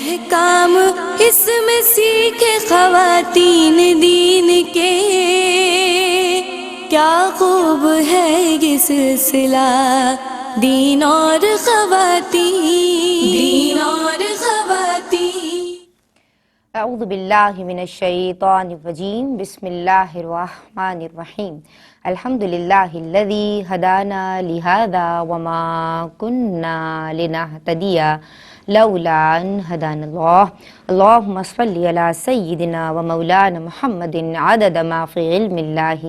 احکام اس میں سیکھے خواتین دین کے، کیا خوب ہے یہ سلسلہ دین اور خواتین اعوذ باللہ من الشیطان الرجیم، بسم اللہ الرحمن الرحیم، الحمدللہ الذی ہدانا لہذا وما کننا لنہتدی لولا ان ہدانا اللہ، اللہم صلی علی سیدنا و مولانا محمد عدد ما فی علم اللہ،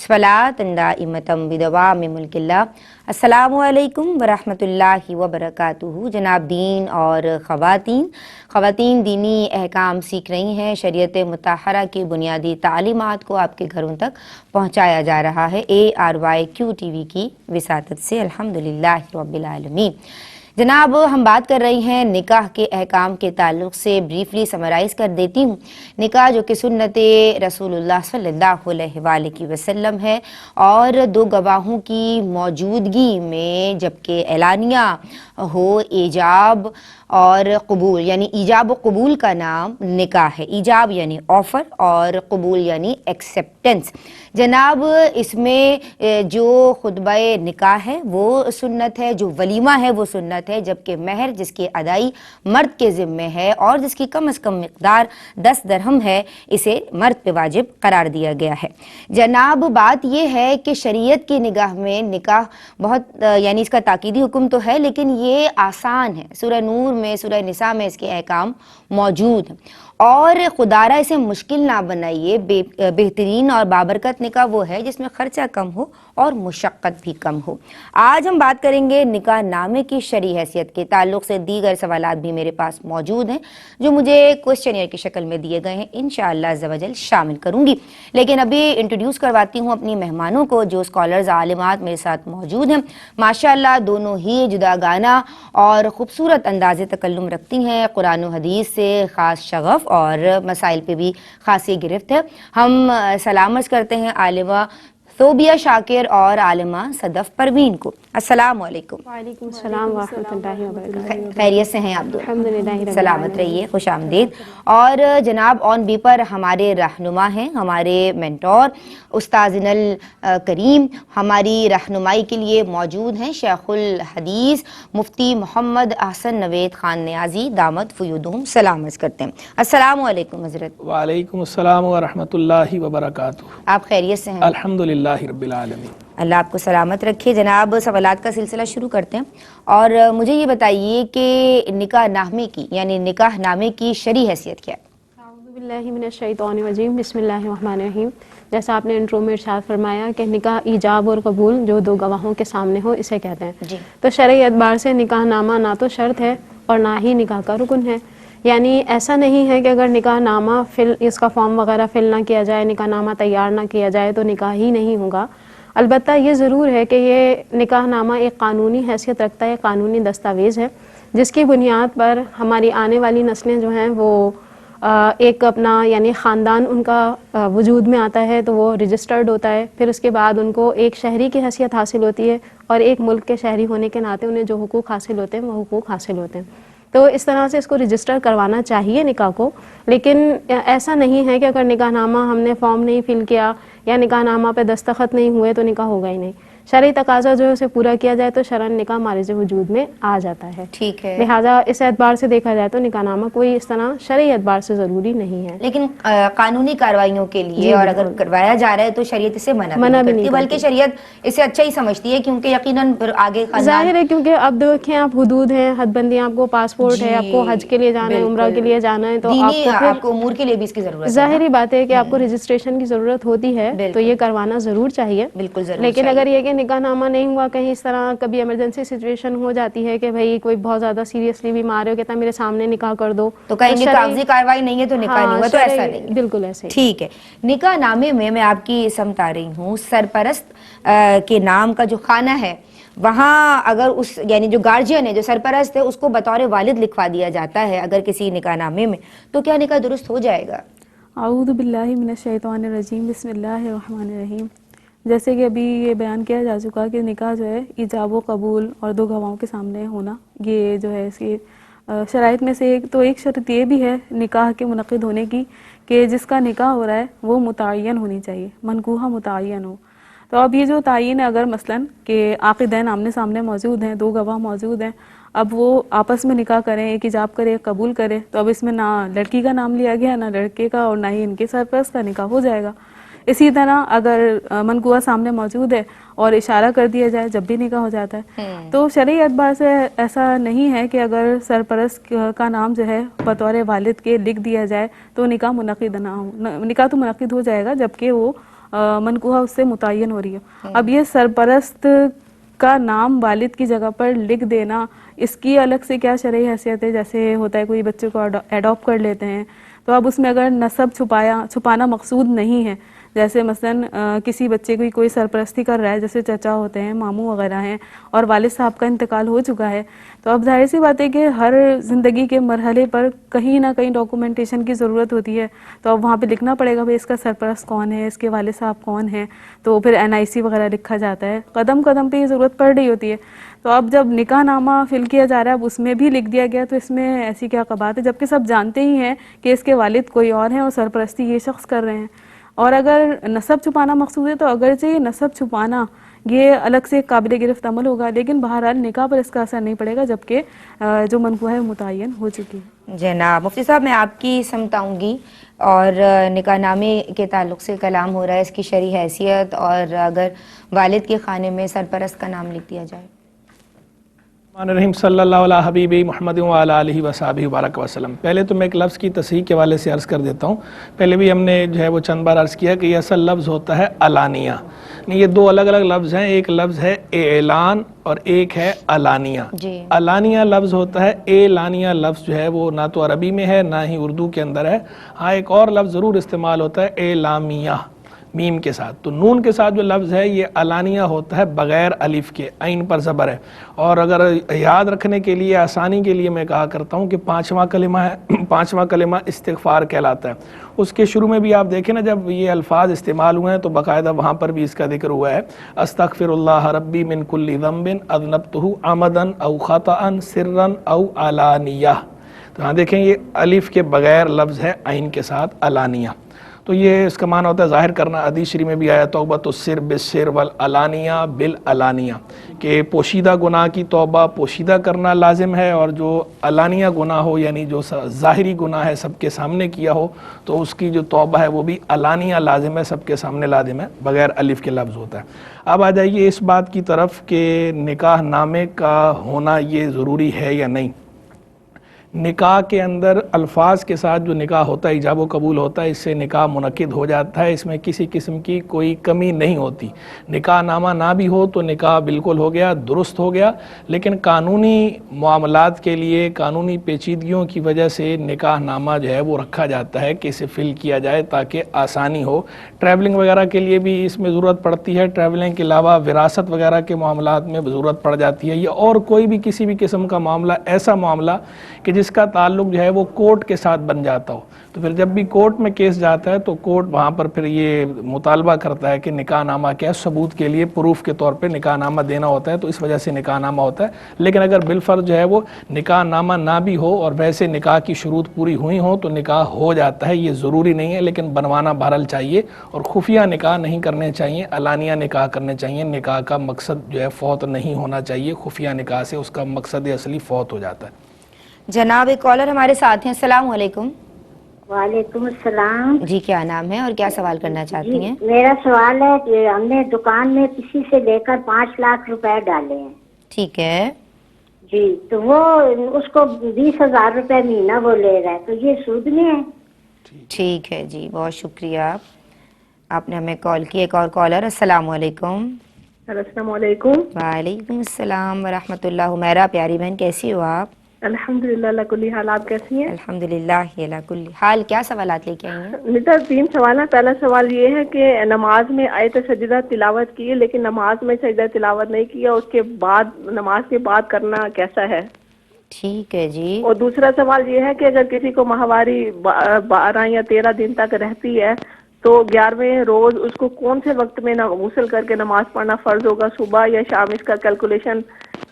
صلاۃ دائمۃ بدوام ملک اللہ۔ السلام علیکم ورحمۃ اللہ وبرکاتہ۔ جناب دین اور خواتین دینی احکام سیکھ رہی ہیں، شریعت مطہرہ کی بنیادی تعلیمات کو آپ کے گھروں تک پہنچایا جا رہا ہے ARYQ-TV کی وساطت سے، الحمدللہ رب العالمین۔ جناب ہم بات کر رہی ہیں نکاح کے احکام کے تعلق سے، بریفلی سمرائز کر دیتی ہوں۔ نکاح جو کہ سنت رسول اللہ صلی اللہ علیہ وآلہ وسلم ہے، اور دو گواہوں کی موجودگی میں جبکہ اعلانیہ ہو ایجاب اور قبول، یعنی ایجاب و قبول کا نام نکاح ہے۔ ایجاب یعنی آفر اور قبول یعنی ایکسیپٹنس۔ جناب اس میں جو خطبہ نکاح ہے وہ سنت ہے، جو ولیمہ ہے وہ سنت ہے، جبکہ مہر جس کی ادائی مرد کے ذمے ہے اور جس کی کم از کم مقدار 10 درہم ہے، اسے مرد پہ واجب قرار دیا گیا ہے۔ جناب بات یہ ہے کہ شریعت کی نگاہ میں نکاح بہت یعنی اس کا تاکیدی حکم تو ہے، لیکن یہ آسان ہے۔ سورہ نور میں، سورہ نساء میں اس کے احکام موجود ہیں، اور خدارہ اسے مشکل نہ بنائیے۔ بہترین اور بابرکت نکاح وہ ہے جس میں خرچہ کم ہو اور مشقت بھی کم ہو۔ آج ہم بات کریں گے نکاح نامے کی شرعی حیثیت کے تعلق سے۔ دیگر سوالات بھی میرے پاس موجود ہیں جو مجھے کوسچنئر کی شکل میں دیے گئے ہیں، انشاءاللہ عز و جل شامل کروں گی۔ لیکن ابھی انٹروڈیوس کرواتی ہوں اپنی مہمانوں کو، جو اسکالرز عالمات میرے ساتھ موجود ہیں۔ ماشاءاللہ دونوں ہی جداگانہ اور خوبصورت انداز تکلم رکھتی ہیں، قرآن و حدیث سے خاص شغف اور مسائل پہ بھی خاصی گرفت ہے۔ ہم سلامت کرتے ہیں عالمہ ثوبیہ شاکر اور عالمہ صدف پروین کو۔ السلام علیکم۔ وعلیکم السلام ورحمۃ اللہ وبرکاتہ۔ خیریت سے ہیں آپ دونوں؟ الحمدللہ، سلامت رہیے، خوش آمدید۔ اور جناب آن بی پر ہمارے رہنما ہیں، ہمارے مینٹور استاذنا الکریم، ہماری رہنمائی کے لیے موجود ہیں شیخ الحدیث مفتی محمد احسن نوید خان نیازی، دامت فیودہم، سلامت کرتے ہیں۔ السلام علیکم حضرت۔ وعلیکم السلام ورحمۃ اللہ وبرکاتہ۔ آپ خیریت سے ہیں؟ الحمدللہ رب العالمین۔ اللہ آپ کو سلامت رکھے۔ جناب سوالات کا سلسلہ شروع کرتے ہیں، اور مجھے یہ بتائیے کہ نکاح نامے کی یعنی نکاح نامے کی شرعی حیثیت کیا ہے؟ اعوذ باللہ من الشیطان الرجیم، بسم اللہ الرحمن الرحیم۔ جیسا آپ نے انٹرو میں ارشاد فرمایا کہ نکاح ایجاب اور قبول جو دو گواہوں کے سامنے ہو، اسے کہتے ہیں۔ جی۔ تو شرعی اعتبار سے نکاح نامہ نہ تو شرط ہے اور نہ ہی نکاح کا رکن ہے۔ یعنی ایسا نہیں ہے کہ اگر نکاح نامہ اس کا فارم وغیرہ فل نہ کیا جائے، نکاح نامہ تیار نہ کیا جائے تو نکاح ہی نہیں ہوگا۔ البتہ یہ ضرور ہے کہ یہ نکاح نامہ ایک قانونی حیثیت رکھتا ہے، قانونی دستاویز ہے، جس کی بنیاد پر ہماری آنے والی نسلیں جو ہیں وہ ایک اپنا یعنی خاندان ان کا وجود میں آتا ہے تو وہ رجسٹرڈ ہوتا ہے، پھر اس کے بعد ان کو ایک شہری کی حیثیت حاصل ہوتی ہے، اور ایک ملک کے شہری ہونے کے ناطے انہیں جو حقوق حاصل ہوتے ہیں وہ حقوق حاصل ہوتے ہیں۔ تو اس طرح سے اس کو رجسٹر کروانا چاہیے نکاح کو، لیکن ایسا نہیں ہے کہ اگر نکاح نامہ ہم نے فارم نہیں فل کیا یا نکاح نامہ پہ دستخط نہیں ہوئے تو نکاح ہوگا ہی نہیں۔ شرعی تقاضا جو ہے اسے پورا کیا جائے تو شرعاً نکاح مارز وجود میں آ جاتا ہے۔ ٹھیک ہے۔ لہٰذا اس اعتبار سے دیکھا جائے تو نکاح نامہ کوئی اس طرح شرعی اعتبار سے ضروری نہیں ہے، لیکن قانونی کارروائیوں کے لیے جی اور اگر بالکل کروایا جا رہا ہے تو شریعت اسے منع بھی نہیں کرتی، بلکہ شریعت اسے اچھا ہی سمجھتی ہے، کیونکہ یقیناً پھر آگے خاندان ظاہر ہے، کیونکہ اب دیکھیں آپ حدود ہیں، حد بندیاں، آپ کو پاسپورٹ ہے، آپ کو حج کے لیے جانا ہے، عمرہ کے لیے جانا ہے، تو دینی آپ آپ کو امور کے لیے بھی اس کی ضرورت ہے۔ ظاہری بات ہے کہ آپ کو رجسٹریشن کی ضرورت ہوتی ہے، تو یہ کروانا ضرور چاہیے، بالکل ضرور لیکن چاہیے۔ اگر یہ کہ نکاح نامہ نہیں ہوا، کہیں اس طرح کبھی ایمرجنسی سچویشن ہو جاتی ہے کہ بھائی کوئی بہت زیادہ سیریسلی بیمار ہے، کہتا ہے میرے سامنے نکاح کر دو، تو کہیں گے کاغذی کارروائی نہیں ہے تو نکاح نہیں ہوا، تو ایسا نہیں ہے۔ بالکل ایسے ہی۔ ٹھیک ہے۔ نکاح نامے میں آپ کی سمت آ رہی ہوں، سرپرست کے نام کا جو خانہ ہے وہاں اگر اس یعنی جو گارجین ہے، جو سرپرست ہے، اس کو بطور والد لکھوا دیا جاتا ہے اگر کسی نکاح نامے میں، تو کیا نکاح درست ہو جائے گا؟ اعوذ باللہ من الشیطان الرجیم، بسم اللہ الرحمن الرحیم۔ جیسے کہ ابھی یہ بیان کیا جا چکا کہ نکاح جو ہے ایجاب و قبول اور دو گواہوں کے سامنے ہونا، یہ جو ہے اس کی شرائط میں سے ایک شرط یہ بھی ہے نکاح کے منعقد ہونے کی کہ جس کا نکاح ہو رہا ہے وہ متعین ہونی چاہیے، منکوحہ متعین ہو. تو اب یہ جو تعین ہے، اگر مثلاً کہ عاقدین آمنے سامنے موجود ہیں، 2 گواہ موجود ہیں، اب وہ آپس میں نکاح کریں، ایک ایجاب کرے، ایک قبول کرے، تو اب اس میں نہ لڑکی کا نام لیا گیا، نہ لڑکے کا، اور نہ ہی ان کے سرپرست کا، نکاح ہو جائے گا. اسی طرح اگر منکوحہ سامنے موجود ہے اور اشارہ کر دیا جائے جب بھی نکاح ہو جاتا ہے. تو شرعی اعتبار سے ایسا نہیں ہے کہ اگر سرپرست کا نام جو ہے بطور والد کے لکھ دیا جائے تو نکاح منعقد نہ ہو. نکاح تو منعقد ہو جائے گا جبکہ وہ منکوحہ اس سے متعین ہو رہی ہے. اب یہ سرپرست کا نام والد کی جگہ پر لکھ دینا، اس کی الگ سے کیا شرعی حیثیت ہے؟ جیسے ہوتا ہے کوئی بچے کو ایڈاپٹ کر لیتے ہیں، تو اب اس میں اگر نسب چھپانا مقصود نہیں ہے، جیسے مثلاً کسی بچے کی کوئی سرپرستی کر رہا ہے، جیسے چچا ہوتے ہیں، ماموں وغیرہ ہیں، اور والد صاحب کا انتقال ہو چکا ہے، تو اب ظاہر سی بات ہے کہ ہر زندگی کے مرحلے پر کہیں نہ کہیں ڈاکومنٹیشن کی ضرورت ہوتی ہے. تو اب وہاں پہ لکھنا پڑے گا بھائی اس کا سرپرست کون ہے، اس کے والد صاحب کون ہیں، تو پھر NIC وغیرہ لکھا جاتا ہے. قدم قدم پہ یہ ضرورت پڑ رہی ہوتی ہے. تو اب جب نکاح نامہ فل کیا جا رہا ہے، اب اس میں بھی لکھ دیا گیا، تو اس میں ایسی کیا قباحت ہے، جبکہ سب جانتے ہی ہیں کہ اس کے والد کوئی اور ہیں اور سرپرستی یہ شخص کر رہے ہیں. اور اگر نسب چھپانا مقصود ہے تو اگرچہ یہ نسب چھپانا یہ الگ سے قابل گرفت عمل ہوگا، لیکن بہرحال نکاح پر اس کا اثر نہیں پڑے گا جبکہ جو منکوحہ ہے متعین ہو چکی ہے. جناب مفتی صاحب، میں آپ کی سمت آؤں گی، اور نکاح نامے کے تعلق سے کلام ہو رہا ہے، اس کی شرعی حیثیت، اور اگر والد کے خانے میں سرپرست کا نام لکھ دیا جائے. الرحمن الرحیم، صلی اللہ علیہ حبیب محمد وعلی آلہ وصحبہ وبارک وسلم. پہلے تو میں ایک لفظ کی تصحیح کے حوالے سے عرض کر دیتا ہوں. پہلے بھی ہم نے جو ہے وہ چند بار عرض کیا کہ یہ اصل لفظ ہوتا ہے علانیہ. یہ 2 الگ الگ لفظ ہیں، ایک لفظ ہے اعلان اور ایک ہے علانیہ. علانیہ لفظ ہوتا ہے، اعلانیہ لفظ جو ہے وہ نہ تو عربی میں ہے نہ ہی اردو کے اندر ہے. ہاں ایک اور لفظ ضرور استعمال ہوتا ہے، اعلامیہ، میم کے ساتھ. تو نون کے ساتھ جو لفظ ہے یہ علانیہ ہوتا ہے بغیر الف کے، عین پر زبر ہے. اور اگر یاد رکھنے کے لیے، آسانی کے لیے میں کہا کرتا ہوں کہ 5واں کلمہ ہے، 5واں کلمہ استغفار کہلاتا ہے. اس کے شروع میں بھی آپ دیکھیں نا، جب یہ الفاظ استعمال ہوئے ہیں تو باقاعدہ وہاں پر بھی اس کا ذکر ہوا ہے، استغفر اللہ ربی من کل ذنب اذنبتہ عمدا او خطأ سرا او علانیہ. تو ہاں دیکھیں یہ الف کے بغیر لفظ ہے عین کے ساتھ، علانیہ. تو یہ اس کا معنی ہوتا ہے ظاہر کرنا. حدیث شریف میں بھی آیا توبۃ السر بالسر والعلانیہ بالعلانیہ، کہ پوشیدہ گناہ کی توبہ پوشیدہ کرنا لازم ہے، اور جو علانیہ گناہ ہو یعنی جو ظاہری گناہ ہے سب کے سامنے کیا ہو تو اس کی جو توبہ ہے وہ بھی علانیہ لازم ہے، سب کے سامنے لازم ہے، بغیر الف کے لفظ ہوتا ہے. اب آ جائیے اس بات کی طرف کہ نکاح نامے کا ہونا یہ ضروری ہے یا نہیں. نکاح کے اندر الفاظ کے ساتھ جو نکاح ہوتا ہے، ایجاب و قبول ہوتا ہے، اس سے نکاح منعقد ہو جاتا ہے. اس میں کسی قسم کی کوئی کمی نہیں ہوتی. نکاح نامہ نہ بھی ہو تو نکاح بالکل ہو گیا، درست ہو گیا. لیکن قانونی معاملات کے لیے، قانونی پیچیدگیوں کی وجہ سے نکاح نامہ جو ہے وہ رکھا جاتا ہے کہ اسے فل کیا جائے تاکہ آسانی ہو. ٹریولنگ وغیرہ کے لیے بھی اس میں ضرورت پڑتی ہے. ٹریولنگ کے علاوہ وراثت وغیرہ کے معاملات میں ضرورت پڑ جاتی ہے، یا اور کوئی بھی کسی بھی قسم کا معاملہ، ایسا معاملہ کہ جس کا تعلق جو ہے وہ کورٹ کے ساتھ بن جاتا ہو. تو پھر جب بھی کورٹ میں کیس جاتا ہے تو کورٹ وہاں پر پھر یہ مطالبہ کرتا ہے کہ نکاح نامہ کیا ہے، ثبوت کے لیے پروف کے طور پہ نکاح نامہ دینا ہوتا ہے. تو اس وجہ سے نکاح نامہ ہوتا ہے. لیکن اگر بالفرض جو ہے وہ نکاح نامہ نہ بھی ہو اور ویسے نکاح کی شروط پوری ہوئی ہوں تو نکاح ہو جاتا ہے. یہ ضروری نہیں ہے، لیکن بنوانا بہرحال چاہیے. اور خفیہ نکاح نہیں کرنے چاہیے، علانیہ نکاح کرنے چاہیے. نکاح کا مقصد جو ہے فوت نہیں ہونا چاہیے. خفیہ نکاح سے اس کا مقصد اصلی فوت ہو جاتا ہے. جناب ایک کالر ہمارے ساتھ ہیں. السلام علیکم. وعلیکم السلام. جی کیا نام ہے اور کیا سوال کرنا چاہتی ہیں؟ میرا سوال ہے کہ ہم نے دکان میں کسی سے لے کر 5 لاکھ روپے ڈالے ہیں. ٹھیک ہے جی، تو وہ اس کو 20,000 روپے مہینہ وہ لے رہا ہے، تو یہ سود میں ہے؟ ٹھیک ہے جی، بہت شکریہ، آپ نے ہمیں کال کی. ایک اور کالر. السلام علیکم. السلام علیکم. وعلیکم السلام ورحمۃ اللہ. حمیرہ پیاری بہن، کیسی ہو آپ؟ الحمدللہ اللہ کلی حال. آپ کیسی ہیں؟ الحمدللہ اللہ کل حال. کیا سوالات لے کے آئی ہیں؟ میرا 3 سوال ہیں. پہلا سوال یہ ہے کہ نماز میں آیت سجدہ تلاوت کی، لیکن نماز میں سجدہ تلاوت نہیں کیا، اس کے بعد نماز کے بعد کرنا کیسا ہے؟ ٹھیک ہے جی. اور دوسرا سوال یہ ہے کہ اگر کسی کو ماہواری 12 یا 13 دن تک رہتی ہے تو 11ویں روز اس کو کون سے وقت میں غسل کر کے نماز پڑھنا فرض ہوگا، صبح یا شام؟ اس کا کیلکولیشن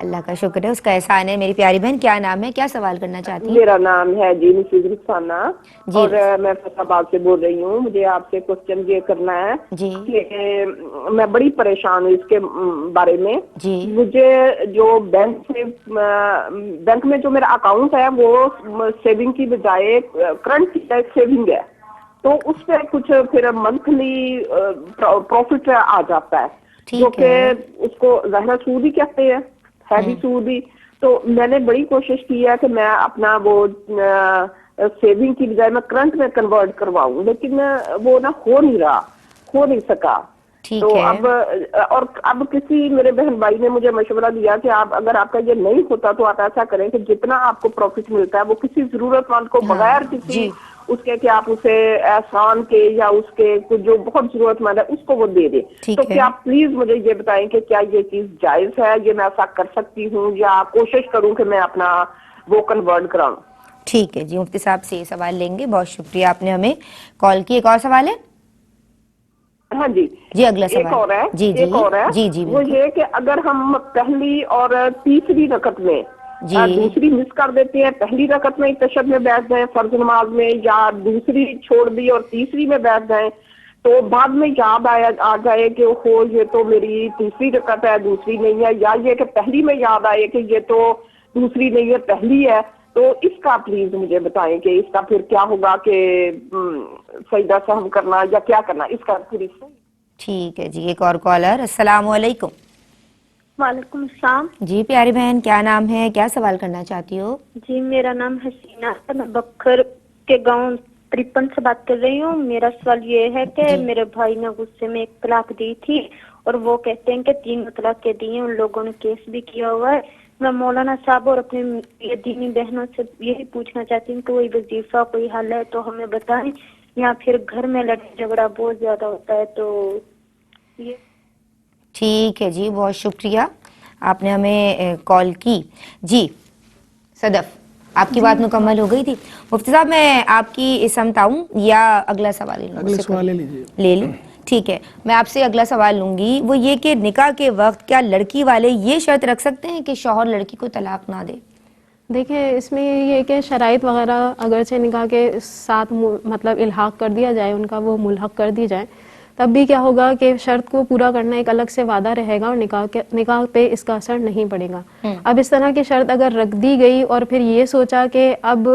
اللہ کا شکر ہے، اس کا احسان ہے۔ میری پیاری بہن کیا نام ہے، کیا سوال کرنا چاہتی ہیں؟ میرا نام ہے جی مسز رخسانہ جی۔ اور میں فیصل آباد سے بول رہی ہوں۔ مجھے آپ سے کوشچن یہ کرنا ہے جی کہ میں بڑی پریشان ہوں اس کے بارے میں۔ جی مجھے جو بینک میں جو میرا اکاؤنٹ ہے وہ سیونگ کی بجائے کرنٹ سیونگ ہے، تو اس پہ کچھ پھر منتھلی پروفٹ آ جاتا ہے جو کہ اس کو ظاہر سود ہی کہتے ہیں، ہے بھی سود ہی۔ تو میں نے بڑی کوشش کی ہے کہ میں اپنا وہ سیونگ کی بجائے میں کرنٹ میں کنورٹ کرواؤں، لیکن وہ نا ہو نہیں سکا۔ تو اب کسی میرے بہن بھائی نے مجھے مشورہ دیا کہ اگر آپ کا یہ نہیں ہوتا تو آپ ایسا کریں کہ جتنا آپ کو پروفٹ ملتا ہے وہ کسی ضرورت مند کو بغیر کسی اس کے کہ آپ اسے احسان کے یا اس کے جو بہت ضرورت مند ہے اس کو وہ دے دے۔ تو کیا آپ پلیز مجھے یہ بتائیں کہ کیا یہ چیز جائز ہے، یہ میں ایسا کر سکتی ہوں یا کوشش کروں کہ میں اپنا وہ کنورٹ کراؤں؟ ٹھیک ہے جی، مفتی صاحب سے یہ سوال لیں گے۔ بہت شکریہ، آپ نے ہمیں کال کی۔ ایک اور سوال ہے؟ ہاں جی اگلا سوال ایک اور ہے ایک اور ہے وہ یہ کہ اگر ہم پہلی اور تیسری رکعت میں دوسری مس کر دیتے ہیں، پہلی رکعت میں تشہد میں بیٹھ جائیں فرض نماز میں، یا دوسری چھوڑ دی اور تیسری میں بیٹھ جائیں، تو بعد میں یاد آ جائے کہ یہ تو میری تیسری رکعت ہے دوسری نہیں ہے، یا یہ کہ پہلی میں یاد آئے کہ یہ تو دوسری نہیں ہے پہلی ہے، تو اس کا پلیز مجھے بتائیں کہ اس کا پھر کیا ہوگا کہ سجدہ سہو کرنا یا کیا کرنا اس کا پوری۔ ٹھیک ہے جی، ایک اور کالر۔ السلام علیکم۔ وعلیکم السلام۔ جی پیاری بہن کیا نام ہے، کیا سوال کرنا چاہتی ہو؟ جی میرا نام حسینہ ہے، میں بکھر کے گاؤں 53 سے بات کر رہی ہوں۔ میرا سوال یہ ہے کہ میرے بھائی نے غصے میں 1 طلاق دی تھی اور وہ کہتے ہیں کہ 3 طلاق کے دیے، ان لوگوں نے کیس بھی کیا ہوا ہے۔ میں مولانا صاحب اور اپنے یہ دینی بہنوں سے یہی پوچھنا چاہتی ہوں کہ کوئی وظیفہ کوئی حل ہے تو ہمیں بتائیں، یا پھر گھر میں لڑائی جھگڑا بہت زیادہ ہوتا ہے تو یہ۔ ٹھیک ہے جی، بہت شکریہ، آپ نے ہمیں کال کی۔ جی صدف، آپ کی بات مکمل ہو گئی تھی؟ مفتی صاحب میں آپ کی سمت آؤں یا اگلا سوال لے لیجیے؟ لے لیں، ٹھیک ہے۔ میں آپ سے اگلا سوال لوں گی، وہ یہ کہ نکاح کے وقت کیا لڑکی والے یہ شرط رکھ سکتے ہیں کہ شوہر لڑکی کو طلاق نہ دے؟ دیکھیں اس میں یہ کہ شرائط وغیرہ اگرچہ نکاح کے ساتھ مطلب الحاق کر دیا جائے، ان کا وہ ملحق کر دی جائے، تب بھی کیا ہوگا کہ شرط کو پورا کرنا ایک الگ سے وعدہ رہے گا اور نکاح پہ اس کا اثر نہیں پڑے گا۔ اب اس طرح کی شرط اگر رکھ دی گئی اور پھر یہ سوچا کہ اب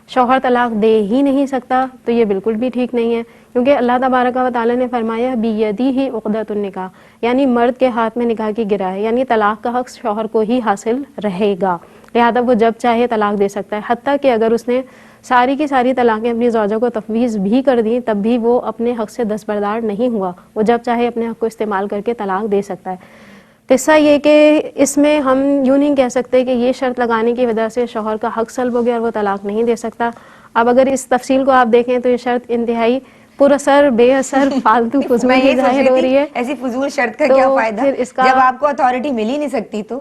شوہر طلاق دے ہی نہیں سکتا تو یہ بالکل بھی ٹھیک نہیں ہے، کیونکہ اللہ تبارک و تعالیٰ نے فرمایا بیدیہ عقدۃ النکاح، یعنی مرد کے ہاتھ میں نکاح کی گرہ ہے، یعنی طلاق کا حق شوہر کو ہی حاصل رہے گا، لہذا وہ جب چاہے طلاق دے سکتا ہے، حتیٰ کہ اگر اس نے ساری کی ساری طلاقیں اپنی زوجہ کو تفویض بھی کر دیں تب بھی وہ اپنے حق سے دستبردار نہیں ہوا، وہ جب چاہے اپنے حق کو استعمال کر کے طلاق دے سکتا ہے۔ قصہ یہ کہ اس میں ہم یوں نہیں کہہ سکتے کہ یہ شرط لگانے کی وجہ سے شوہر کا حق سلب ہو گیا اور وہ طلاق نہیں دے سکتا۔ اب اگر اس تفصیل کو آپ دیکھیں تو یہ شرط انتہائی پر اثر، بے اثر، فالتو فضول ہی ظاہر ہو رہی ہے۔ ایسی فضول شرط کا کیا فائدہ جب آپ کو اتھارٹی مل ہی نہیں سکتی؟ تو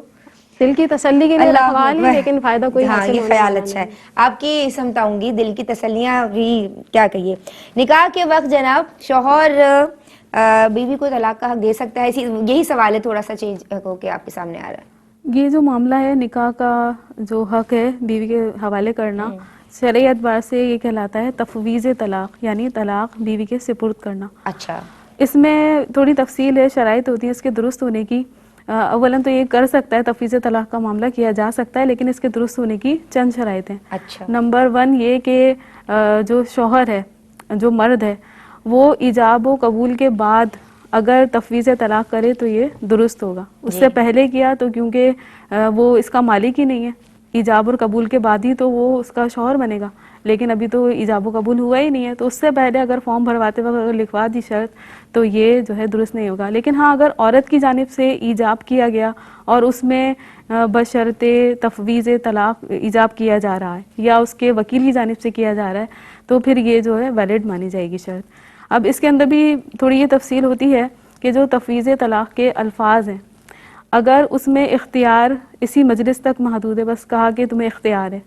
دل کی تسلی کے لیے رکھوا لی، لیکن فائدہ کوئی حاصل یہ خیال اچھا ہے۔ آپ کی سمت آؤں گی، دل کی تسلیاں بھی کیا کہیے۔ نکاح کے وقت جناب شوہر بیوی کو طلاق کا حق دے سکتا ہے؟ یہی سوال ہے، تھوڑا سا چینج ہو کے آپ کے سامنے آ رہا ہے۔ یہ جو معاملہ ہے نکاح کا جو حق ہے بیوی کے حوالے کرنا، شرعی اعتبار سے یہ کہلاتا ہے تفویض طلاق، یعنی طلاق بیوی کے سپرد کرنا۔ اچھا، اس میں تھوڑی تفصیل ہے، شرائط ہوتی ہے اس کے درست ہونے کی۔ اولاً تو یہ کر سکتا ہے، تفویض طلاق کا معاملہ کیا جا سکتا ہے، لیکن اس کے درست ہونے کی چند شرائط ہیں۔ اچھا، نمبر 1 یہ کہ جو شوہر ہے، جو مرد ہے، وہ ایجاب و قبول کے بعد اگر تفویض طلاق کرے تو یہ درست ہوگا۔ اس سے پہلے کیا تو کیونکہ وہ اس کا مالک ہی نہیں ہے، ایجاب اور قبول کے بعد ہی تو وہ اس کا شوہر بنے گا، لیکن ابھی تو ایجاب و قبول ہوا ہی نہیں ہے، تو اس سے پہلے اگر فارم بھرواتے وقت اگر لکھوا دی شرط تو یہ جو ہے درست نہیں ہوگا۔ لیکن ہاں اگر عورت کی جانب سے ایجاب کیا گیا اور اس میں بشرط تفویض طلاق ایجاب کیا جا رہا ہے یا اس کے وکیل کی جانب سے کیا جا رہا ہے تو پھر یہ جو ہے ویلڈ مانی جائے گی شرط۔ اب اس کے اندر بھی تھوڑی یہ تفصیل ہوتی ہے کہ جو تفویض طلاق کے الفاظ ہیں، اگر اس میں اختیار اسی مجلس تک محدود ہے، بس کہا کہ تمہیں اختیار ہے،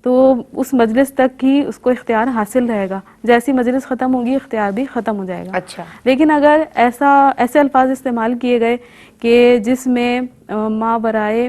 تو اس مجلس تک ہی اس کو اختیار حاصل رہے گا، جیسی مجلس ختم ہوگی اختیار بھی ختم ہو جائے گا۔ اچھا، لیکن اگر ایسے الفاظ استعمال کیے گئے کہ جس میں ماورائے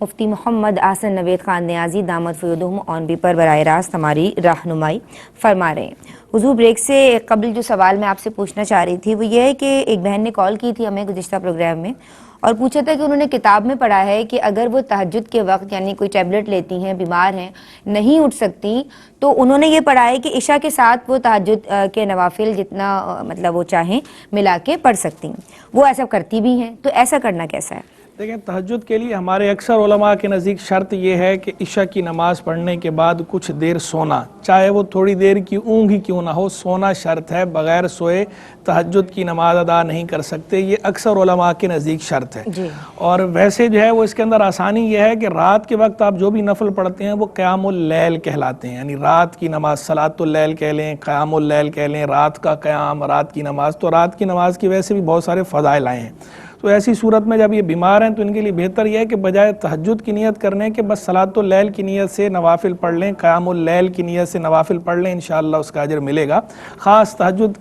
مفتی محمد احسن نوید خان نیازی دامت فیضہم آن بھی پر براہ راست ہماری رہنمائی فرما رہے ہیں۔ حضور بریک سے قبل جو سوال میں آپ سے پوچھنا چاہ رہی تھی وہ یہ ہے کہ ایک بہن نے کال کی تھی ہمیں گزشتہ پروگرام میں اور پوچھا تھا کہ انہوں نے کتاب میں پڑھا ہے کہ اگر وہ تہجد کے وقت یعنی کوئی ٹیبلٹ لیتی ہیں، بیمار ہیں، نہیں اٹھ سکتی، تو انہوں نے یہ پڑھا ہے کہ عشاء کے ساتھ وہ تہجد کے نوافل جتنا مطلب وہ چاہیں ملا کے پڑھ سکتی ہیں، وہ ایسا کرتی بھی ہیں، تو ایسا کرنا کیسا ہے؟ دیکھیں تہجد کے لیے ہمارے اکثر علماء کے نزدیک شرط یہ ہے کہ عشاء کی نماز پڑھنے کے بعد کچھ دیر سونا، چاہے وہ تھوڑی دیر کی اونگ ہی کیوں نہ ہو، سونا شرط ہے، بغیر سوئے تہجد کی نماز ادا نہیں کر سکتے، یہ اکثر علماء کے نزدیک شرط ہے۔ اور ویسے جو ہے وہ اس کے اندر آسانی یہ ہے کہ رات کے وقت آپ جو بھی نفل پڑھتے ہیں وہ قیام اللیل کہلاتے ہیں، یعنی رات کی نماز، صلاۃ اللیل کہہ لیں، قیام اللیل کہہ لیں، رات کا قیام، رات کی نماز۔ تو رات کی نماز کی وجہ سے بھی بہت سارے فضائل آئے ہیں۔ تو ایسی صورت میں جب یہ بیمار ہیں تو ان کے لیے بہتر یہ ہے کہ بجائے تہجد کی نیت کرنے کے بس صلاۃ اللیل کی نیت سے نوافل پڑھ لیں، قیام اللیل کی نیت سے نوافل پڑھ لیں، انشاءاللہ اس کا اجر ملے گا۔ خاص تہجد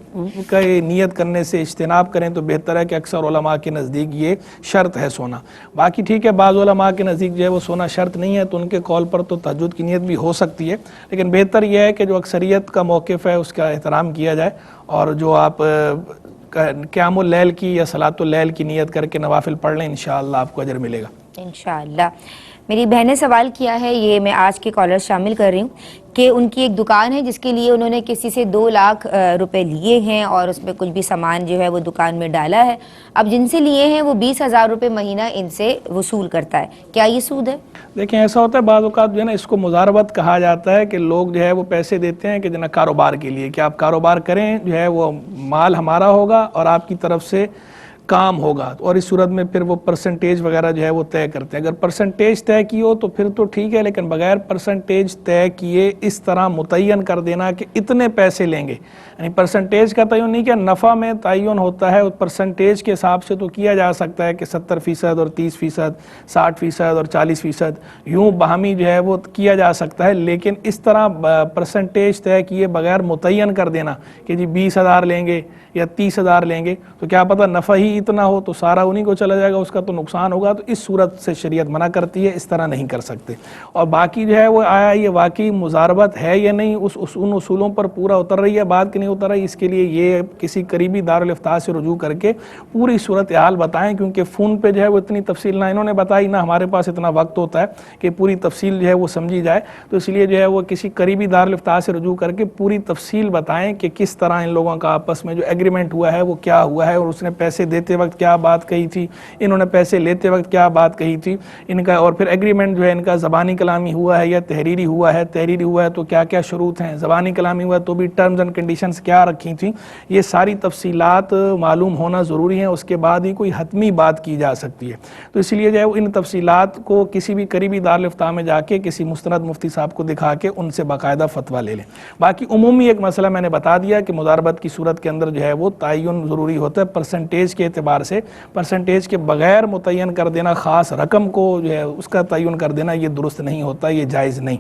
کا نیت کرنے سے اجتناب کریں تو بہتر ہے کہ اکثر علماء کے نزدیک یہ شرط ہے سونا۔ باقی ٹھیک ہے، بعض علماء کے نزدیک جو ہے وہ سونا شرط نہیں ہے تو ان کے قول پر تو تہجد کی نیت بھی ہو سکتی ہے، لیکن بہتر یہ ہے کہ جو اکثریت کا موقف ہے اس کا احترام کیا جائے، اور جو آپ قیام اللیل کی یا صلاۃ اللیل کی نیت کر کے نوافل پڑھ لیں، انشاءاللہ آپ کو اجر ملے گا انشاءاللہ۔ میری بہن نے سوال کیا ہے، یہ میں آج کے کالر شامل کر رہی ہوں، کہ ان کی ایک دکان ہے جس کے لیے انہوں نے کسی سے 2 لاکھ روپے لیے ہیں اور اس میں کچھ بھی سامان جو ہے وہ دکان میں ڈالا ہے، اب جن سے لیے ہیں وہ 20,000 روپے مہینہ ان سے وصول کرتا ہے، کیا یہ سود ہے؟ دیکھیں ایسا ہوتا ہے بعض اوقات جو ہے نا اس کو مضاربت کہا جاتا ہے، کہ لوگ جو ہے وہ پیسے دیتے ہیں کہ جنہیں کاروبار کے لیے کہ آپ کاروبار کریں، جو ہے وہ مال ہمارا ہوگا اور آپ کی طرف سے کام ہوگا، اور اس صورت میں پھر وہ پرسنٹیج وغیرہ جو ہے وہ طے کرتے ہیں۔ اگر پرسنٹیج طے کی ہو تو پھر تو ٹھیک ہے، لیکن بغیر پرسنٹیج طے کیے اس طرح متعین کر دینا کہ اتنے پیسے لیں گے، یعنی پرسنٹیج کا تعین نہیں کیا، نفع میں تعین ہوتا ہے، پرسنٹیج کے حساب سے تو کیا جا سکتا ہے کہ 70% اور 30%، 60% اور 40%، یوں باہمی جو ہے وہ کیا جا سکتا ہے، لیکن اس طرح پرسنٹیج طے کیے بغیر متعین کر دینا کہ جی 20,000 لیں گے یا 30,000 لیں گے، تو کیا پتہ نفع ہی اتنا ہو تو سارا انہی کو چلا جائے گا، اس کا تو نقصان ہوگا، تو اس صورت سے شریعت منع کرتی ہے، اس طرح نہیں کر سکتے۔ اور باقی جو ہے وہ آیا یہ واقعی مضاربت ہے یا نہیں، ان اصولوں پر پورا اتر رہی ہے بات کہ نہیں اتر رہی، اس کے لیے یہ کسی قریبی دارالافتاء سے رجوع کر کے پوری صورتحال بتائیں، کیونکہ فون پہ جو ہے وہ اتنی تفصیل نہ انہوں نے بتائی، نہ ہمارے پاس اتنا وقت ہوتا ہے کہ پوری تفصیل جو ہے وہ سمجھی جائے، تو اس لیے جو ہے وہ کسی قریبی دارالافتاء سے رجوع کر کے پوری تفصیل بتائیں کہ کس طرح ان لوگوں کا آپس میں جو ایگریمنٹ ہوا ہے وہ کیا ہوا ہے، اور اس نے پیسے دیتے وقت کیا بات کہی تھی، انہوں نے پیسے لیتے وقت کیا بات کہی تھی ان کا، اور پھر ایگریمنٹ جو ہے ان کا زبانی کلامی ہوا ہے یا تحریری ہوا ہے، تحریری ہوا ہے تو کیا کیا شروط ہیں، زبانی کلامی ہوا ہے تو بھی ٹرمز اینڈ کنڈیشنز کیا رکھی تھیں، یہ ساری تفصیلات معلوم ہونا ضروری ہیں، اس کے بعد ہی کوئی حتمی بات کی جا سکتی ہے۔ تو اس لیے جو ہے ان تفصیلات کو کسی بھی قریبی دارالافتاء میں جا کے کسی مستند مفتی صاحب کو دکھا کے ان سے باقاعدہ فتویٰ لے لیں۔ باقی عمومی ایک مسئلہ میں نے بتا دیا کہ مضاربت کی صورت کے اندر جو ہے وہ تعین ضروری ہوتا ہے، پرسنٹیج کے اعتبار سے، پرسنٹیج کے بغیر متعین کر دینا، خاص رقم کو جو ہے اس کا تعین کر دینا، یہ درست نہیں ہوتا، یہ جائز نہیں۔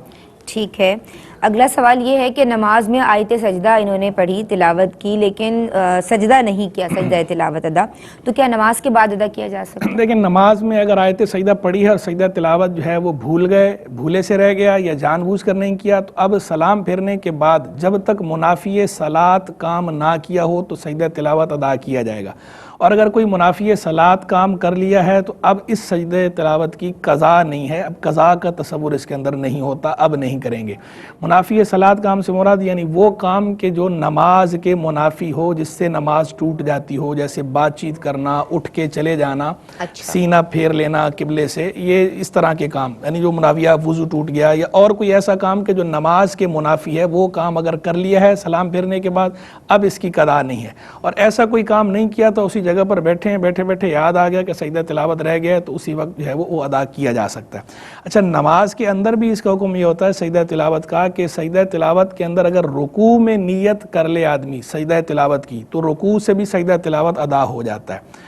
ٹھیک ہے، اگلا سوال یہ ہے کہ نماز میں آیت سجدہ انہوں نے پڑھی، تلاوت کی، لیکن سجدہ نہیں کیا، سجدہ تلاوت ادا، تو کیا نماز کے بعد ادا کیا جا سکتا ہے؟ لیکن نماز میں اگر آیت سجدہ پڑھی ہے اور سجدہ تلاوت جو ہے وہ بھولے سے رہ گیا یا جان بوجھ کر نہیں کیا، تو اب سلام پھرنے کے بعد جب تک منافی صلاۃ کام نہ کیا ہو تو سجدہ تلاوت ادا کیا جائے گا، اور اگر کوئی منافی صلاۃ کام کر لیا ہے تو اب اس سجدہ تلاوت کی قضا نہیں ہے، اب قضا کا تصور اس کے اندر نہیں ہوتا، اب نہیں کریں گے۔ منافی صلاۃ کام سے مراد یعنی وہ کام کے جو نماز کے منافی ہو، جس سے نماز ٹوٹ جاتی ہو، جیسے بات چیت کرنا، اٹھ کے چلے جانا، سینہ پھیر لینا قبلے سے، یہ اس طرح کے کام، یعنی جو منافیہ وضو ٹوٹ گیا یا اور کوئی ایسا کام کہ جو نماز کے منافی ہے، وہ کام اگر کر لیا ہے سلام پھیرنے کے بعد، اب اس کی قضا نہیں ہے۔ اور ایسا کوئی کام نہیں کیا تو اسی جگہ پر بیٹھے بیٹھے یاد آ گیا کہ سجدہ تلاوت رہ گیا ہے تو اسی وقت جو ہے وہ ادا کیا جا سکتا ہے۔ اچھا، نماز کے اندر بھی اس کا حکم یہ ہوتا ہے سجدہ تلاوت کا کہ سجدہ تلاوت کے اندر اگر رکوع میں نیت کر لے آدمی سجدہ تلاوت کی تو رکوع سے بھی سجدہ تلاوت ادا ہو جاتا ہے۔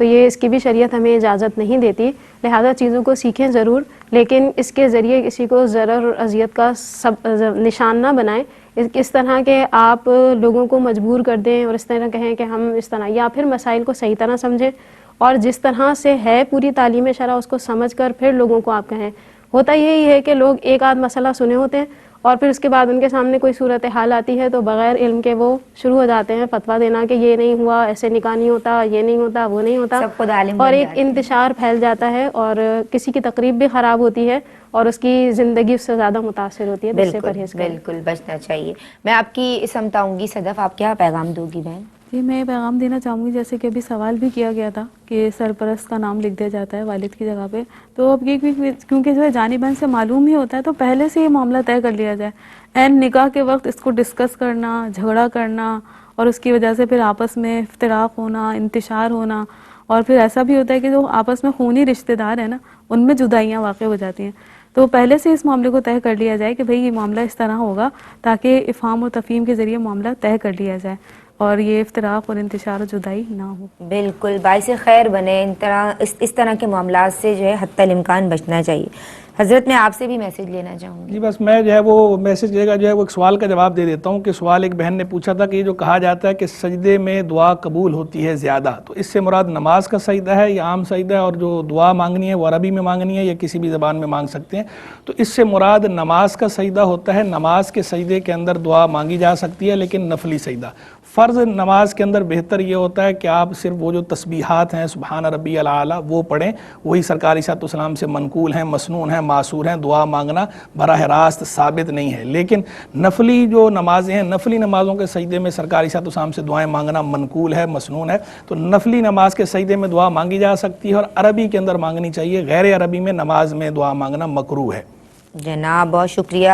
تو یہ اس کی بھی شریعت ہمیں اجازت نہیں دیتی. لہٰذا چیزوں کو سیکھیں ضرور، لیکن اس کے ذریعے کسی کو ضرر اور اذیت کا نشان نہ بنائیں. اس طرح کے آپ لوگوں کو مجبور کر دیں اور اس طرح کہیں کہ ہم اس طرح، یا پھر مسائل کو صحیح طرح سمجھیں اور جس طرح سے ہے پوری تعلیم شرع اس کو سمجھ کر پھر لوگوں کو آپ کہیں. ہوتا یہی ہے کہ لوگ ایک آدھ مسئلہ سنے ہوتے ہیں اور پھر اس کے بعد ان کے سامنے کوئی صورتحال آتی ہے تو بغیر علم کے وہ شروع ہو جاتے ہیں فتویٰ دینا کہ یہ نہیں ہوا، ایسے نکاح نہیں ہوتا، یہ نہیں ہوتا، وہ نہیں ہوتا، سب خود عالم اور بن ایک جاتے ہیں. انتشار پھیل جاتا ہے اور کسی کی تقریب بھی خراب ہوتی ہے اور اس کی زندگی اس سے زیادہ متاثر ہوتی ہے. تو اس سے پرہیز کریں. بالکل بچنا چاہیے. میں آپ کی سمت آؤں گی. صدف، آپ کیا پیغام دو گی بہن؟ جی، میں پیغام دینا چاہوں گی، جیسے کہ ابھی سوال بھی کیا گیا تھا کہ سرپرست کا نام لکھ دیا جاتا ہے والد کی جگہ پہ، تو اب یہ کیونکہ جو ہے جانباً سے معلوم ہی ہوتا ہے تو پہلے سے یہ معاملہ طے کر لیا جائے. این نکاح کے وقت اس کو ڈسکس کرنا، جھگڑا کرنا اور اس کی وجہ سے پھر آپس میں افتراق ہونا، انتشار ہونا، اور پھر ایسا بھی ہوتا ہے کہ جو آپس میں خونی رشتہ دار ہیں نا ان میں جدائیاں واقع ہو جاتی ہیں. تو پہلے سے اس معاملے کو طے کر لیا جائے کہ بھئی یہ معاملہ اس طرح ہوگا تاکہ افہام و تفہیم کے ذریعے معاملہ طے کر لیا جائے اور یہ افتراق اور انتشار و جدائی نہ ہو. بالکل باعث خیر بنے. اس طرح کے معاملات سے جو ہے حتی الامکان بچنا چاہیے. حضرت، میں آپ سے بھی میسج لینا چاہوں گی. جی بس میں جو ہے وہ میسج لے گا جو ہے وہ ایک سوال کا جواب دے دیتا ہوں کہ سوال ایک بہن نے پوچھا تھا کہ یہ جو کہا جاتا ہے کہ سجدے میں دعا قبول ہوتی ہے زیادہ، تو اس سے مراد نماز کا سجدہ ہے یا عام سجدہ ہے؟ اور جو دعا مانگنی ہے وہ عربی میں مانگنی ہے یا کسی بھی زبان میں مانگ سکتے ہیں؟ تو اس سے مراد نماز کا سجدہ ہوتا ہے. نماز کے سجدے کے اندر دعا مانگی جا سکتی ہے لیکن نفلی سجدہ. فرض نماز کے اندر بہتر یہ ہوتا ہے کہ آپ صرف وہ جو تسبیحات ہیں سبحان ربی الاعلیٰ وہ پڑھیں، وہی سرکار علیہ السلام سے منقول ہیں، مسنون ہیں، معصور ہیں. دعا مانگنا براہ راست ثابت نہیں ہے، لیکن نفلی جو نمازیں ہیں، نفلی نمازوں کے سجدے میں سرکار علیہ السلام سے دعائیں مانگنا منقول ہے، مسنون ہے. تو نفلی نماز کے سجدے میں دعا مانگی جا سکتی ہے اور عربی کے اندر مانگنی چاہیے. غیر عربی میں نماز میں دعا مانگنا مکروہ ہے. جناب بہت شکریہ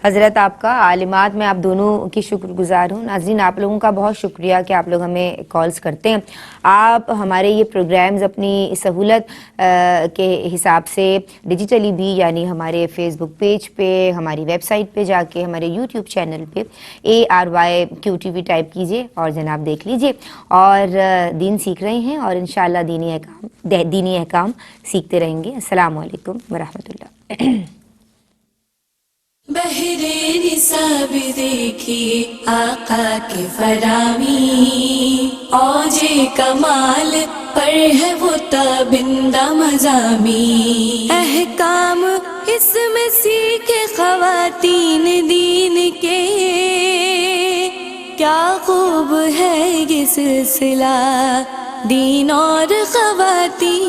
حضرت آپ کا. عالمات میں آپ دونوں کی شکر گزار ہوں. ناظرین، آپ لوگوں کا بہت شکریہ کہ آپ لوگ ہمیں کالز کرتے ہیں. آپ ہمارے یہ پروگرامز اپنی سہولت کے حساب سے ڈیجیٹلی بھی، یعنی ہمارے فیس بک پیج پہ، ہماری ویب سائٹ پہ جا کے، ہمارے یوٹیوب چینل پہ ARYQTV ٹائپ کیجئے اور جناب دیکھ لیجئے اور دین سیکھ رہے ہیں اور انشاءاللہ دینی احکام سیکھتے رہیں گے. السلام علیکم ورحمۃ اللہ. بہرے نصاب دیکھیے آقا کی فرامی، اوج کمال پر ہے وہ تابندہ مضامی. احکام اس میں سیکھے خواتین دین کے، کیا خوب ہے یہ سلسلہ دین اور خواتین